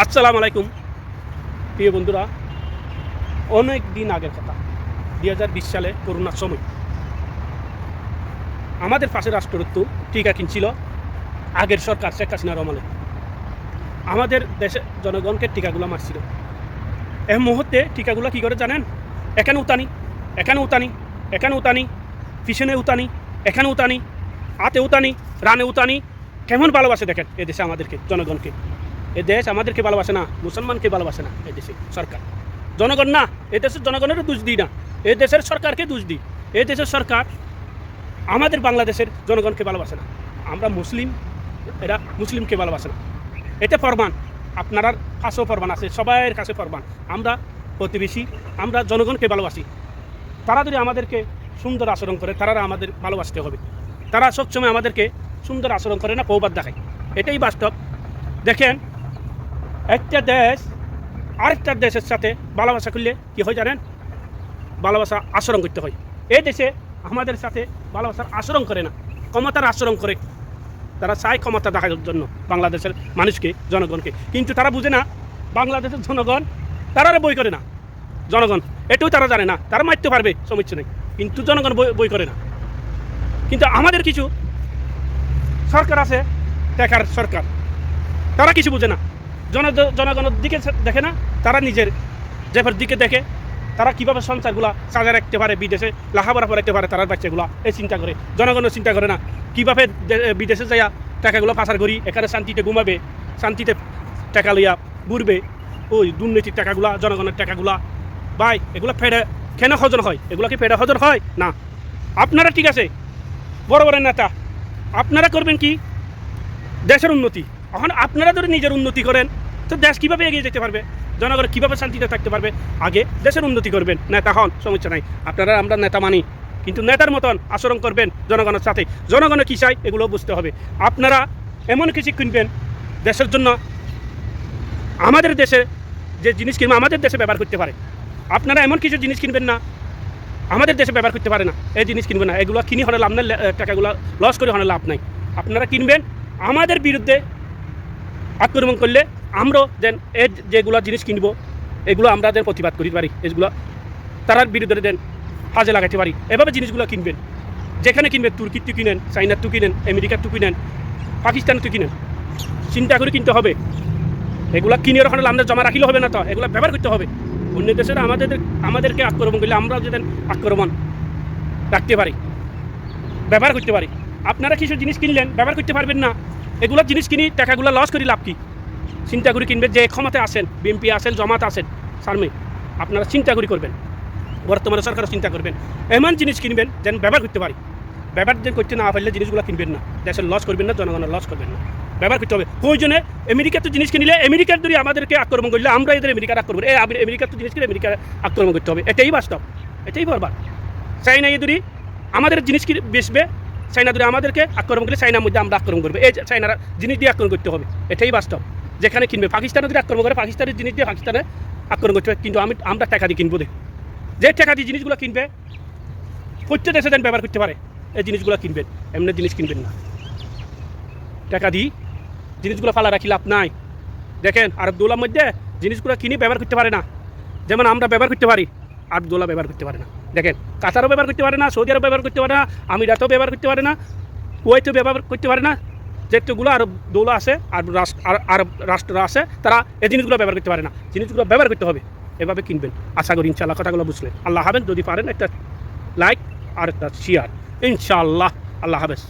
আসসালামু আলাইকুম প্রিয় বন্ধুরা। অনেক দিন আগের কথা, 2020 সালে করোনার সময় আমাদের পাশে রাষ্ট্রদূত টিকা কিনছিল আগের সরকার শেখ হাসিনার আমলে। আমাদের দেশে জনগণকে টিকাগুলো মারছিল। এই মুহূর্তে টিকাগুলো কী করে জানেন? এখানে উতানি, এখানে উতানি, এখানে উতানি, পিছনে উতানি, এখানে উতানি, হাতে উতানি, রানে উতানি। কেমন ভালোবাসে দেখেন এ দেশে আমাদেরকে, জনগণকে। এ দেশ আমাদেরকে ভালোবাসে না, মুসলমানকে ভালোবাসে না। এ দেশে সরকার, জনগণ না। এ দেশের জনগণেরও দোষ দিই না, এ দেশের সরকারকে দোষ দিই। এ দেশের সরকার আমাদের বাংলাদেশের জনগণকে ভালোবাসে না। আমরা মুসলিম, এরা মুসলিমকে ভালোবাসে না। এতে প্রমাণ, আপনার কাছেও প্রমাণ আছে, সবাইয়ের কাছে প্রমাণ। আমরা প্রতিবেশী, আমরা জনগণকে ভালোবাসি। তারা যদি আমাদেরকে সুন্দর আচরণ করে, তারা আমাদের ভালোবাসতে হবে। তারা সবসময় আমাদেরকে সুন্দর আচরণ করে না, প্রবাদ দেখায়। এটাই বাস্তব। দেখেন, একটা দেশ আরেকটা দেশের সাথে ভালোবাসা করলে কী হয় জানেন? ভালোবাসা আচরণ করতে হয়। এই দেশে আমাদের সাথে ভালোবাসার আচরণ করে না, ক্ষমতার আচরণ করে। তারা চায় ক্ষমতা দেখার জন্য বাংলাদেশের মানুষকে, জনগণকে। কিন্তু তারা বুঝে না বাংলাদেশের জনগণ তারা বই করে না। জনগণ এটাও তারা জানে না। তারা মারতে পারবে, সমস্যা নেই, কিন্তু জনগণ বই করে না। কিন্তু আমাদের কিছু সরকার আছে, টেকার সরকার, তারা কিছু বুঝে না। জনগণের দিকে দেখে না, তারা নিজের জেফের দিকে দেখে। তারা কীভাবে সংসারগুলা সাজা রাখতে পারে, বিদেশে লেখাপড়া রাখতে পারে তারা বাচ্চাগুলা, এই চিন্তা করে। জনগণও চিন্তা করে না কীভাবে বিদেশে যাইয়া টাকাগুলো পাচার করি, এখানে শান্তিতে ঘুমাবে, শান্তিতে টাকা লইয়া ঘুরবে। ওই দুর্নীতির টাকাগুলা, জনগণের টাকাগুলা, ভাই এগুলো ফেডে কেন হজন হয়? এগুলো কি ফেডে হজন হয় না? আপনারা ঠিক আছে, বড় বড় নেতা, আপনারা করবেন কি? দেশের উন্নতি। এখন আপনারা যদি নিজের উন্নতি করেন, তো দেশ কীভাবে এগিয়ে যেতে পারবে? জনগণ কীভাবে শান্তিতে থাকতে পারবে? আগে দেশের উন্নতি করবেন, নেতা হন, সমস্যা নাই। আপনারা আমরা নেতা মানি, কিন্তু নেতার মতন আচরণ করবেন জনগণের সাথে। জনগণের কী চাই এগুলো বুঝতে হবে। আপনারা এমন কিছু কিনবেন দেশের জন্য, আমাদের দেশে যে জিনিস কিনবে আমাদের দেশে ব্যবহার করতে পারে। আপনারা এমন কিছু জিনিস কিনবেন না আমাদের দেশে ব্যবহার করতে পারে না, এই জিনিস কিনবেন না। এগুলো কিনে হলে লাভ নাই, টাকাগুলো লস করে হলে লাভ নাই। আপনারা কিনবেন আমাদের বিরুদ্ধে আক্রমণ করলে আমরাও যেন এর যেগুলো জিনিস কিনবো এগুলো আমরা যেন প্রতিবাদ করতে পারি, এগুলো তারার বিরুদ্ধে যেন কাজে লাগাতে পারি। এভাবে জিনিসগুলো কিনবেন। যেখানে কিনবেন, তুর্কির তো কিনেন, চাইনার তো কিনেন, আমেরিকার তো কিনেন, পাকিস্তানের তো কিনেন, চিন্তা করে কিনতে হবে। এগুলো কিনে ওখানে আমাদের জমা রাখিলে হবে না, তো এগুলো ব্যবহার করতে হবে। অন্য দেশের আমাদেরকে আক্রমণ করলে আমরাও যেন আক্রমণ রাখতে পারি, ব্যবহার করতে পারি। আপনারা কিছু জিনিস কিনলেন, ব্যবহার করতে পারবেন না। এগুলো জিনিস কিনি টাকাগুলো লস করি লাভ কি? চিন্তা করে কিনবেন। যে ক্ষমতায় আসেন, বিএনপি আসেন, জামাত আসেন, সারমে, আপনারা চিন্তা করে করবেন। বর্তমানে সরকার চিন্তা করবেন, এমন জিনিস কিনবেন যেন ব্যবহার করতে পারি। ব্যবহার যেন করতে না পারলে জিনিসগুলো কিনবেন না। দেশের লস করবেন না, জনগণের লস করবেন না। ব্যবহার করতে হবে। প্রয়োজনে আমেরিকার তো জিনিস কিনলে, আমেরিকার যদি আমাদেরকে আক্রমণ করলে আমরা এদের আমেরিকার আক্রমণ করি। আমেরিকার তো জিনিস কিনে আমেরিকার আক্রমণ করতে হবে। এটাই বাস্তব, এটাই বরবাদ। চাইনা যদি আমাদের জিনিস বেচবে, চাইনা যদি আমাদেরকে আক্রমণ করলে চাইনার মধ্যে আমরা আক্রমণ করবে। এই চাইনার জিনিস দিয়ে আক্রমণ করতে হবে, এটাই বাস্তব। যেখানে কিনবে, পাকিস্তানে যদি আক্রমণ করে পাকিস্তানের জিনিস দিয়ে পাকিস্তানে আক্রমণ করতে হবে। কিন্তু আমরা টাকা দিয়ে কিনবো, দেখ যে টাকা দিয়ে জিনিসগুলো কিনবে প্রত্যেক দেশে যেন ব্যবহার করতে পারে, এই জিনিসগুলো কিনবেন। এমনি জিনিস কিনবেন না। টাকা দিয়ে জিনিসগুলো ফালা রাখি লাভ নাই। দেখেন আরবদৌলার মধ্যে জিনিসগুলো কিনে ব্যবহার করতে পারে না, যেমন আমরা ব্যবহার করতে পারি, আরবদৌলা ব্যবহার করতে পারে না। দেখেন কাতারও ব্যবহার করতে পারে না, সৌদি আরব ব্যবহার করতে পারে না, আমিরাতও ব্যবহার করতে পারে না, কুয়েতও ব্যবহার করতে পারে না। যেগুলো আরব দৌলা আছে, আরব রাষ্ট্র আছে, তারা এই জিনিসগুলো ব্যবহার করতে পারে না। জিনিসগুলো ব্যবহার করতে হবে, এভাবে কিনবেন। আশা করি ইনশাআল্লাহ কথাগুলো বুঝলেন। আল্লাহ হাফেজ। যদি পারেন একটা লাইক আর একটা শেয়ার, ইনশাআল্লাহ। আল্লাহ হাফেজ।